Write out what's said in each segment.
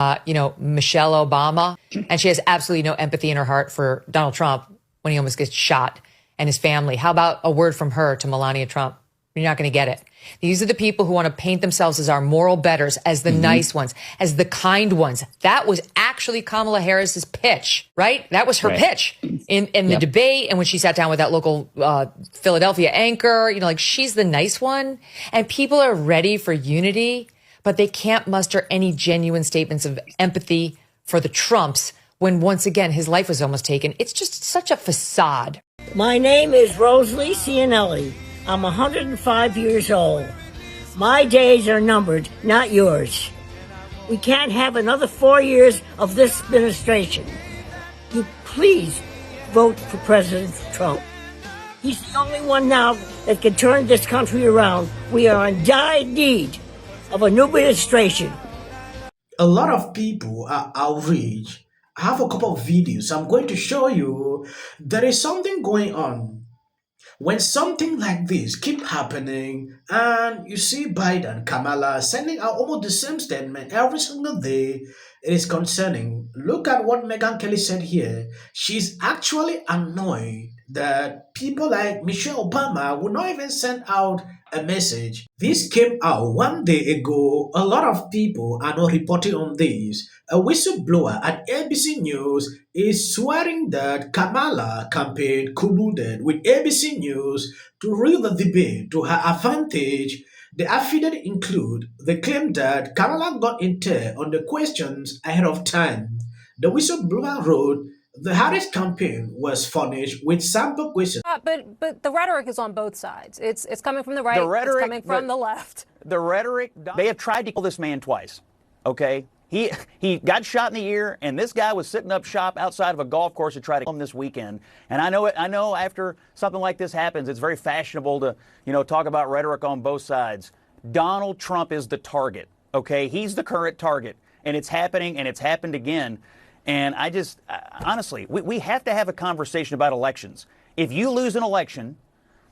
Michelle Obama, and she has absolutely no empathy in her heart for Donald Trump when he almost gets shot and his family. How about a word from her to Melania Trump? You're not going to get it. These are the people who want to paint themselves as our moral betters, as the nice ones, as the kind ones. That was actually Kamala Harris's pitch, right? That was her pitch in the debate. And when she sat down with that local Philadelphia anchor, she's the nice one. And people are ready for unity, but they can't muster any genuine statements of empathy for the Trumps when, once again, his life was almost taken. It's just such a facade. My name is Rosalie Cianelli. I'm 105 years old. My days are numbered, not yours. We can't have another 4 years of this administration. You please vote for President Trump. He's the only one now that can turn this country around. We are in dire need of a new administration. A lot of people are outraged. I have a couple of videos I'm going to show you. There is something going on. When something like this keep happening, and you see Biden, Kamala sending out almost the same statement every single day, it is concerning. Look at what Megyn Kelly said here. She's actually annoyed that people like Michelle Obama would not even send out a message. This came out 1 day ago. A lot of people are not reporting on this. A whistleblower at ABC News is swearing that Kamala campaign colluded with ABC News to reel the debate to her advantage. The affidavit include the claim that Kamala got intel on the questions ahead of time. The whistleblower wrote the Harris campaign was furnished with sample questions. But the rhetoric is on both sides. It's coming from the right. It's coming from the left. The rhetoric. They have tried to kill this man twice. Okay, he got shot in the ear, and this guy was sitting up shop outside of a golf course to try to kill him this weekend. And I know after something like this happens, it's very fashionable to talk about rhetoric on both sides. Donald Trump is the target. Okay, he's the current target, and it's happening, and it's happened again. And honestly, we have to have a conversation about elections. If you lose an election,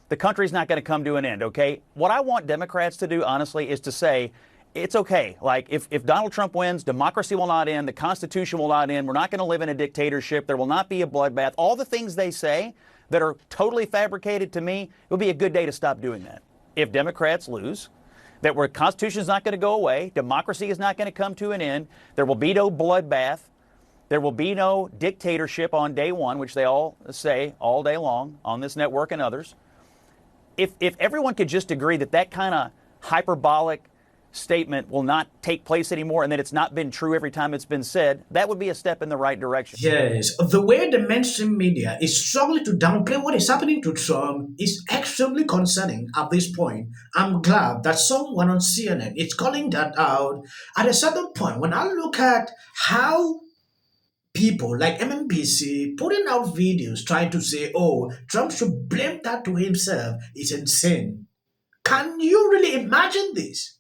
the country's not going to come to an end, okay? What I want Democrats to do, honestly, is to say, it's okay. Like, if Donald Trump wins, democracy will not end, the Constitution will not end, we're not going to live in a dictatorship, there will not be a bloodbath. All the things they say that are totally fabricated, to me, it would be a good day to stop doing that. If Democrats lose, that the Constitution is not going to go away, democracy is not going to come to an end, there will be no bloodbath, there will be no dictatorship on day one, which they all say all day long on this network and others. If everyone could just agree that that kind of hyperbolic statement will not take place anymore and that it's not been true every time it's been said, that would be a step in the right direction. Yes, the way the mainstream media is struggling to downplay what is happening to Trump is extremely concerning at this point. I'm glad that someone on CNN is calling that out. At a certain point, when I look at how people like MMBC putting out videos trying to say, oh, Trump should blame that to himself, is insane. Can you really imagine this?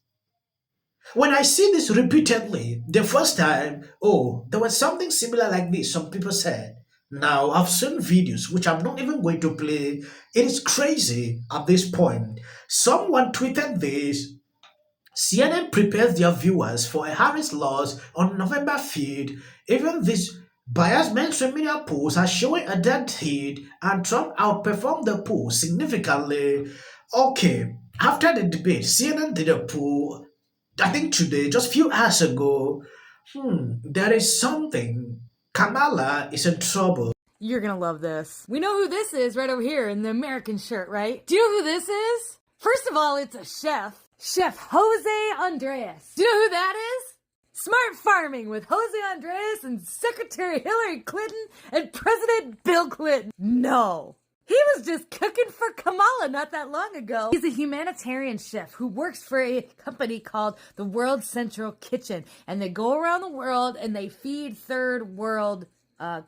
When I see this repeatedly, the first time, oh, there was something similar like this, some people said. Now, I've seen videos which I'm not even going to play. It is crazy at this point. Someone tweeted this. CNN prepares their viewers for a Harris loss on November 5th. Even these biased mainstream media polls are showing a dead heat, and Trump outperformed the poll significantly. Okay, after the debate, CNN did a poll, I think today, just a few hours ago. There is something. Kamala is in trouble. You're gonna love this. We know who this is right over here in the American shirt, right? Do you know who this is? First of all, it's a chef. Chef Jose Andres. Do you know who that is? Smart Farming with Jose Andres and Secretary Hillary Clinton and President Bill Clinton. No. He was just cooking for Kamala not that long ago. He's a humanitarian chef who works for a company called the World Central Kitchen. And they go around the world and they feed third world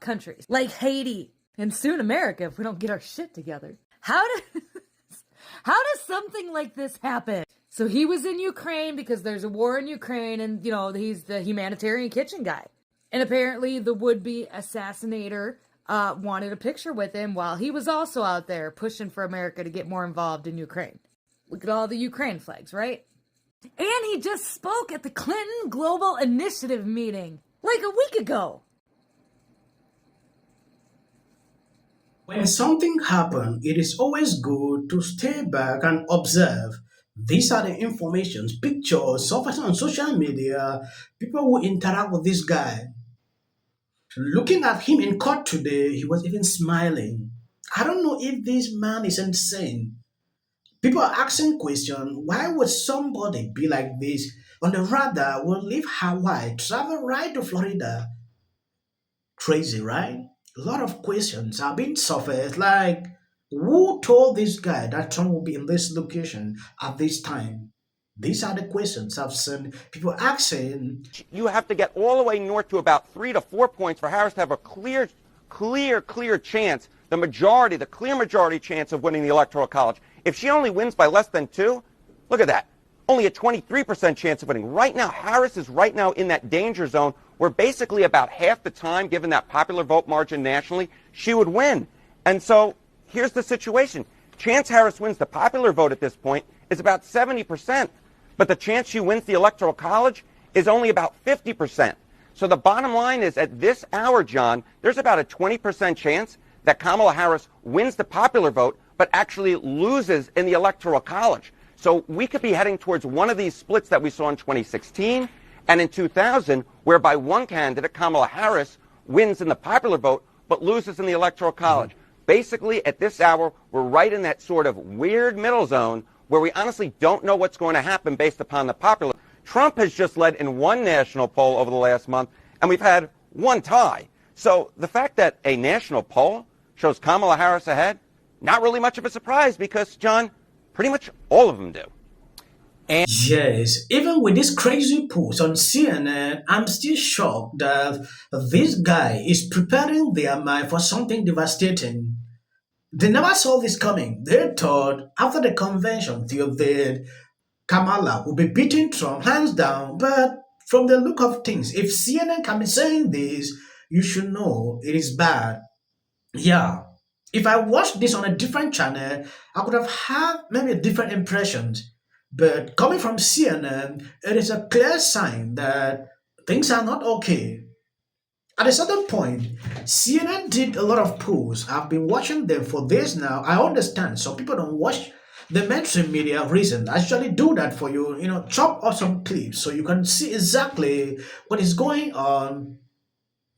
countries like Haiti and soon America if we don't get our shit together. How does something like this happen? So he was in Ukraine because there's a war in Ukraine and, he's the humanitarian kitchen guy. And apparently the would-be assassinator wanted a picture with him while he was also out there pushing for America to get more involved in Ukraine. Look at all the Ukraine flags, right? And he just spoke at the Clinton Global Initiative meeting, like a week ago. When something happens, it is always good to stay back and observe. These are the informations, pictures surfacing on social media, people who interact with this guy. Looking at him in court today, he was even smiling. I don't know if this man is insane. People are asking questions, why would somebody be like this? On the radar, will leave Hawaii, travel right to Florida. Crazy, right? A lot of questions are being surfaced, like, who told this guy that Trump will be in this location at this time? These are the questions I've seen people asking. You have to get all the way north to about 3 to 4 points for Harris to have a clear chance, the clear majority chance of winning the Electoral College. If she only wins by less than 2, look at that. Only a 23% chance of winning. Right now, Harris is right now in that danger zone where basically about half the time, given that popular vote margin nationally, she would win. And so here's the situation. Chance Harris wins the popular vote at this point is about 70%. But the chance she wins the Electoral College is only about 50%. So the bottom line is at this hour, John, there's about a 20% chance that Kamala Harris wins the popular vote, but actually loses in the Electoral College. So we could be heading towards one of these splits that we saw in 2016 and in 2000, whereby one candidate, Kamala Harris, wins in the popular vote, but loses in the Electoral College. Basically, at this hour, we're right in that sort of weird middle zone where we honestly don't know what's going to happen based upon the popular. Trump has just led in one national poll over the last month, and we've had one tie. So the fact that a national poll shows Kamala Harris ahead, not really much of a surprise because, John, pretty much all of them do. Yes, even with this crazy post on CNN, I'm still shocked that this guy is preparing their mind for something devastating. They never saw this coming. They thought after the convention that Kamala would be beating Trump hands down. But from the look of things, if CNN can be saying this, you should know it is bad. Yeah. If I watched this on a different channel, I could have had maybe different impressions. But coming from CNN, it is a clear sign that things are not okay. At a certain point, CNN did a lot of polls. I've been watching them for days now. I understand some people don't watch the mainstream media reason. I actually do that for you, chop off some clips so you can see exactly what is going on.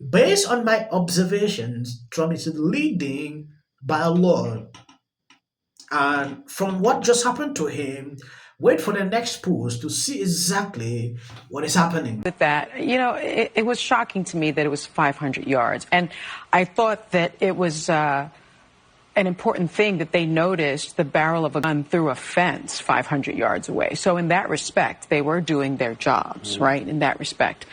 Based on my observations, Trump is leading by a lot. And from what just happened to him, wait for the next post to see exactly what is happening. With that, it was shocking to me that it was 500 yards. And I thought that it was an important thing that they noticed the barrel of a gun through a fence 500 yards away. So in that respect, they were doing their jobs, right, in that respect.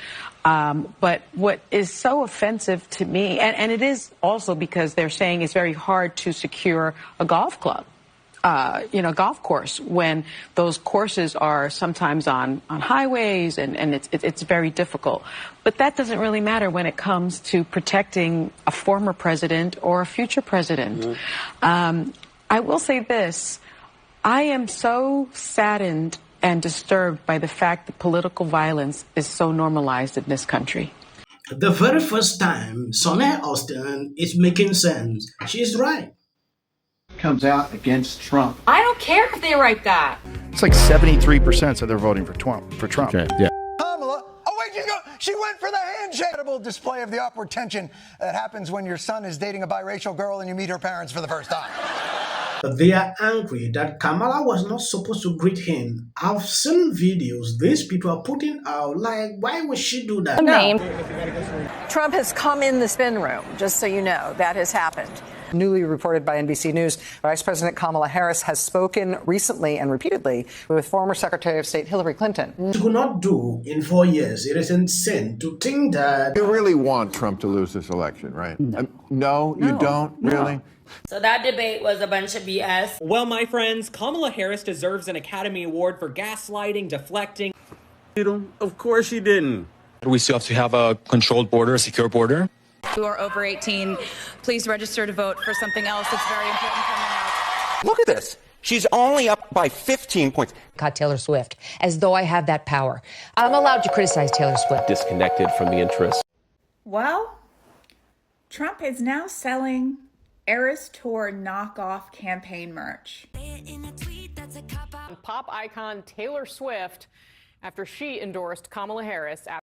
But what is so offensive to me, and it is also because they're saying it's very hard to secure a golf club. Golf course when those courses are sometimes on highways and it's very difficult. But that doesn't really matter when it comes to protecting a former president or a future president. I will say this. I am so saddened and disturbed by the fact that political violence is so normalized in this country. The very first time Sonia Hostin is making sense. She's right. Comes out against Trump. I don't care if they write that. It's like 73% said they're voting for Trump. Okay, yeah. Kamala, she went for the handshake. Incredible display of the upward tension that happens when your son is dating a biracial girl and you meet her parents for the first time. They are angry that Kamala was not supposed to greet him. I've seen videos these people are putting out, like, why would she do that? No. Trump has come in the spin room, just so you know. That has happened. Newly reported by NBC News, Vice President Kamala Harris has spoken recently and repeatedly with former Secretary of State Hillary Clinton. She could not do in 4 years. It is insane to think that... You really want Trump to lose this election, right? No, you don't? Really? So that debate was a bunch of BS. Well, my friends, Kamala Harris deserves an Academy Award for gaslighting, deflecting. Of course she didn't. We still have to have a controlled border, a secure border. Who are over 18, please register to vote for something else that's very important coming up. Look at this. She's only up by 15 points. Caught Taylor Swift, as though I have that power. I'm allowed to criticize Taylor Swift. Disconnected from the interests. Well, Trump is now selling Eras Tour knockoff campaign merch. Pop icon Taylor Swift after she endorsed Kamala Harris.